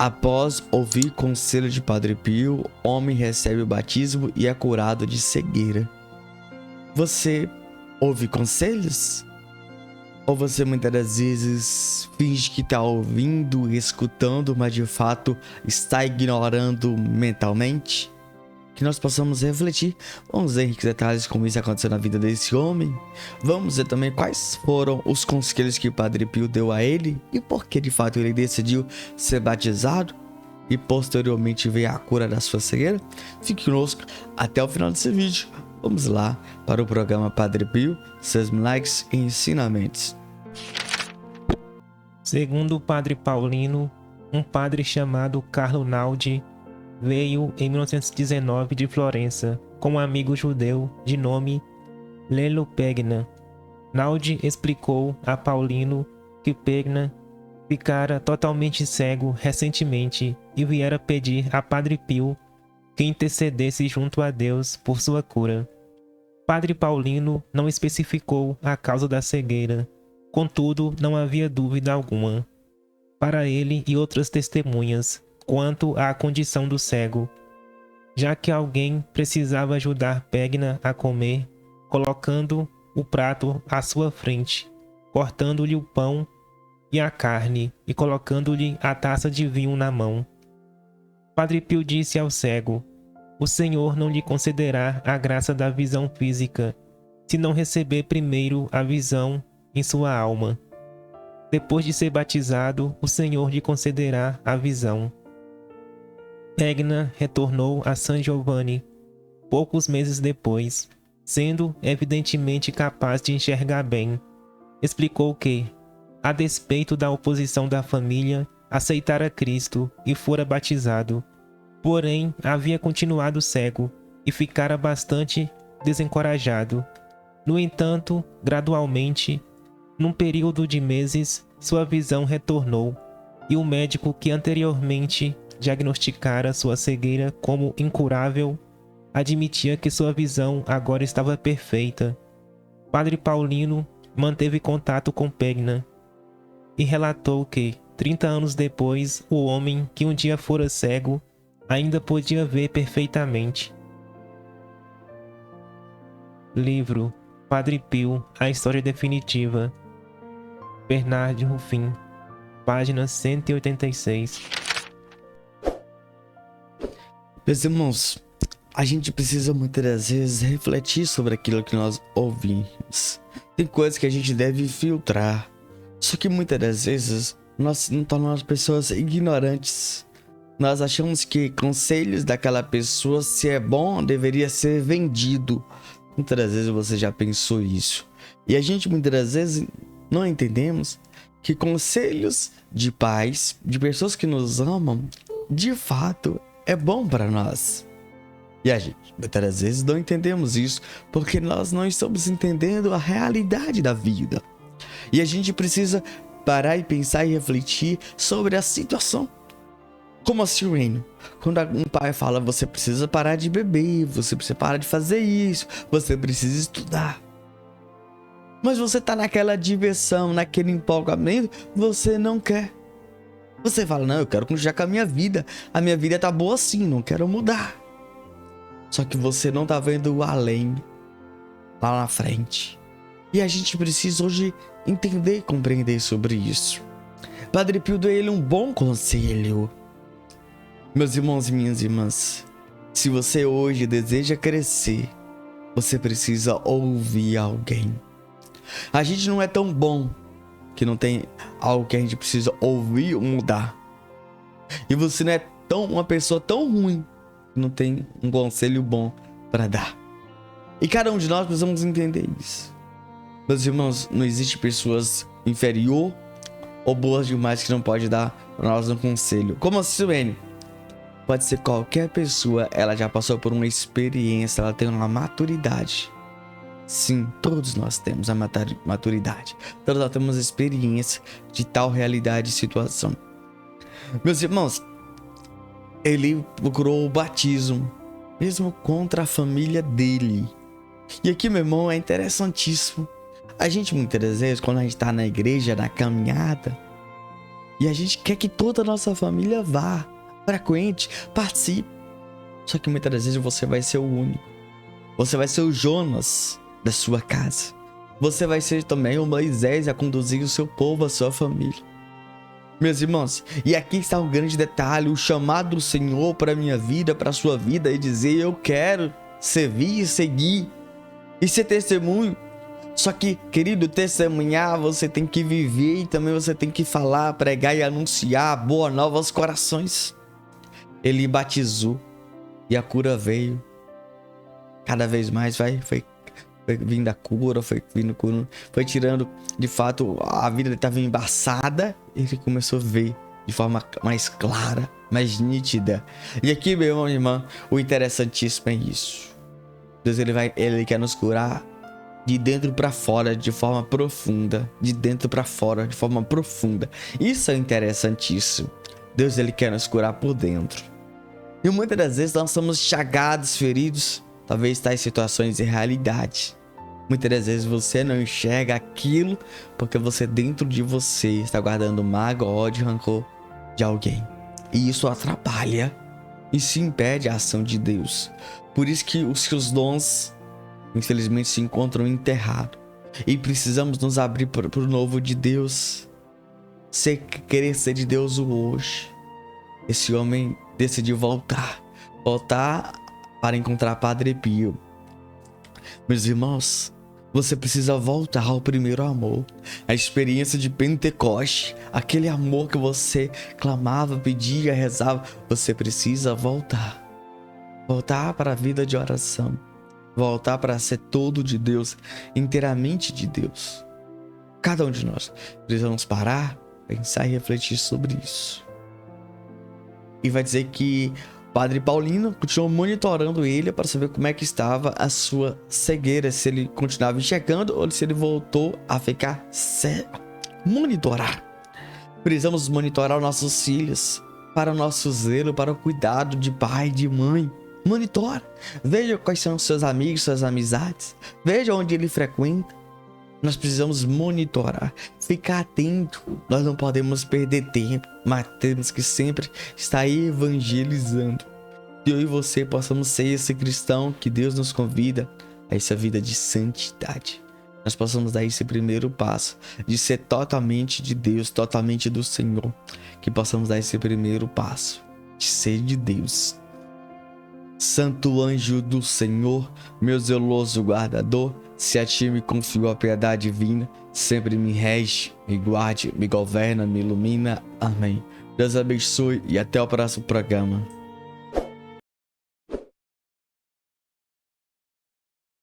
Após ouvir conselho de Padre Pio, homem recebe o batismo e é curado de cegueira. Você ouve conselhos? Ou você muitas das vezes finge que está ouvindo, escutando, mas de fato está ignorando mentalmente? Que nós possamos refletir. Vamos ver em que detalhes como isso aconteceu na vida desse homem. Vamos ver também quais foram os conselhos que o Padre Pio deu a ele e por que de fato ele decidiu ser batizado e posteriormente veio a cura da sua cegueira. Fique conosco até o final desse vídeo. Vamos lá para o programa Padre Pio, seus milagres e ensinamentos. Segundo o Padre Paulino, um padre chamado Carlo Naldi veio em 1919 de Florença com um amigo judeu de nome Lelio Pegna. Naldi explicou a Paulino que Pegna ficara totalmente cego recentemente e viera pedir a Padre Pio que intercedesse junto a Deus por sua cura. Padre Paulino não especificou a causa da cegueira, contudo não havia dúvida alguma, para ele e outras testemunhas, quanto à condição do cego, já que alguém precisava ajudar Pegna a comer, colocando o prato à sua frente, cortando-lhe o pão e a carne e colocando-lhe a taça de vinho na mão. Padre Pio disse ao cego: "O Senhor não lhe concederá a graça da visão física, se não receber primeiro a visão em sua alma. Depois de ser batizado, o Senhor lhe concederá a visão." Pegna retornou a San Giovanni poucos meses depois, sendo evidentemente capaz de enxergar bem. Explicou que, a despeito da oposição da família, aceitara Cristo e fora batizado, porém havia continuado cego e ficara bastante desencorajado. No entanto, gradualmente, num período de meses, sua visão retornou, e o médico que anteriormente diagnosticara sua cegueira como incurável admitia que sua visão agora estava perfeita. Padre Paulino manteve contato com Pegna e relatou que, 30 anos depois, o homem que um dia fora cego ainda podia ver perfeitamente. Livro Padre Pio, A História Definitiva, Bernard Ruffin, página 186. Meus irmãos, a gente precisa muitas das vezes refletir sobre aquilo que nós ouvimos. Tem coisas que a gente deve filtrar. Só que muitas das vezes nós nos tornamos pessoas ignorantes. Nós achamos que conselhos daquela pessoa, se é bom, deveria ser vendido. Muitas das vezes você já pensou isso. E a gente muitas das vezes não entendemos que conselhos de pais, de pessoas que nos amam, de fato é bom para nós. E a gente muitas das vezes não entendemos isso porque nós não estamos entendendo a realidade da vida. E a gente precisa parar e pensar e refletir sobre a situação. Como assim, Reino? Quando um pai fala, você precisa parar de beber, você precisa parar de fazer isso, você precisa estudar. Mas você tá naquela diversão, naquele empolgamento, você não quer. Você fala, não, eu quero continuar com a minha vida tá boa assim, não quero mudar. Só que você não tá vendo o além, lá na frente. E a gente precisa hoje entender e compreender sobre isso. Padre Pio deu ele um bom conselho. Meus irmãos e minhas irmãs, se você hoje deseja crescer, você precisa ouvir alguém. A gente não é tão bom que não tem algo que a gente precisa ouvir ou mudar. E você não é uma pessoa tão ruim que não tem um conselho bom para dar. E cada um de nós precisamos entender isso. Meus irmãos, não existe pessoas inferior ou boas demais que não pode dar para nós um conselho. Como assim, Suene? Pode ser qualquer pessoa, ela já passou por uma experiência, ela tem uma maturidade. Sim, todos nós temos a maturidade. Todos nós temos experiência de tal realidade e situação. Meus irmãos, ele procurou o batismo, mesmo contra a família dele. E aqui, meu irmão, é interessantíssimo. A gente muitas vezes, quando a gente está na igreja, na caminhada, E a gente quer que toda a nossa família vá, frequente, participe. Só que muitas das vezes você vai ser o único. Você vai ser o Jonas da sua casa. Você vai ser também o Moisés a conduzir o seu povo, a sua família. Meus irmãos, e aqui está um grande detalhe, o chamado do Senhor para a minha vida, para a sua vida, e dizer: eu quero servir, seguir e ser testemunho. Só que, querido, testemunhar, você tem que viver e também você tem que falar, pregar e anunciar a boa nova aos corações. Ele batizou e a cura veio. Cada vez mais foi vindo a cura, foi vindo cura, foi tirando, de fato, a vida dele estava embaçada, e ele começou a ver de forma mais clara, mais nítida. E aqui, meu irmão e irmã, o interessantíssimo é isso. Deus, ele quer nos curar de dentro para fora, de forma profunda, de dentro para fora, de forma profunda. Isso é interessantíssimo. Deus, ele quer nos curar por dentro. E muitas das vezes nós somos chagados, feridos, talvez tais situações de realidade. Muitas das vezes você não enxerga aquilo porque você, dentro de você, está guardando mágoa, ódio, rancor de alguém. E isso atrapalha, isso impede a ação de Deus. Por isso que os seus dons, infelizmente, se encontram enterrados. E precisamos nos abrir para o novo de Deus. Querer ser de Deus hoje. Esse homem decidiu voltar para encontrar Padre Pio. Meus irmãos, você precisa voltar ao primeiro amor, a experiência de Pentecoste, aquele amor que você clamava, pedia, rezava. Você precisa voltar para a vida de oração, voltar para ser todo de Deus, inteiramente de Deus. Cada um de nós precisamos parar, pensar e refletir sobre isso. E vai dizer que Padre Paulino continuou monitorando ele para saber como é que estava a sua cegueira, se ele continuava enxergando ou se ele voltou a ficar cego. Monitorar. Precisamos monitorar os nossos filhos, para o nosso zelo, para o cuidado de pai, de mãe. Monitora. Veja quais são os seus amigos, suas amizades. Veja onde ele frequenta. Nós precisamos monitorar, ficar atento. Nós não podemos perder tempo, mas temos que sempre estar evangelizando. Que eu e você possamos ser esse cristão que Deus nos convida a essa vida de santidade. Nós possamos dar esse primeiro passo de ser totalmente de Deus, totalmente do Senhor. Que possamos dar esse primeiro passo de ser de Deus. Santo anjo do Senhor, meu zeloso guardador, se a ti me confio a piedade divina, sempre me rege, me guarde, me governa, me ilumina. Amém. Deus abençoe e até o próximo programa.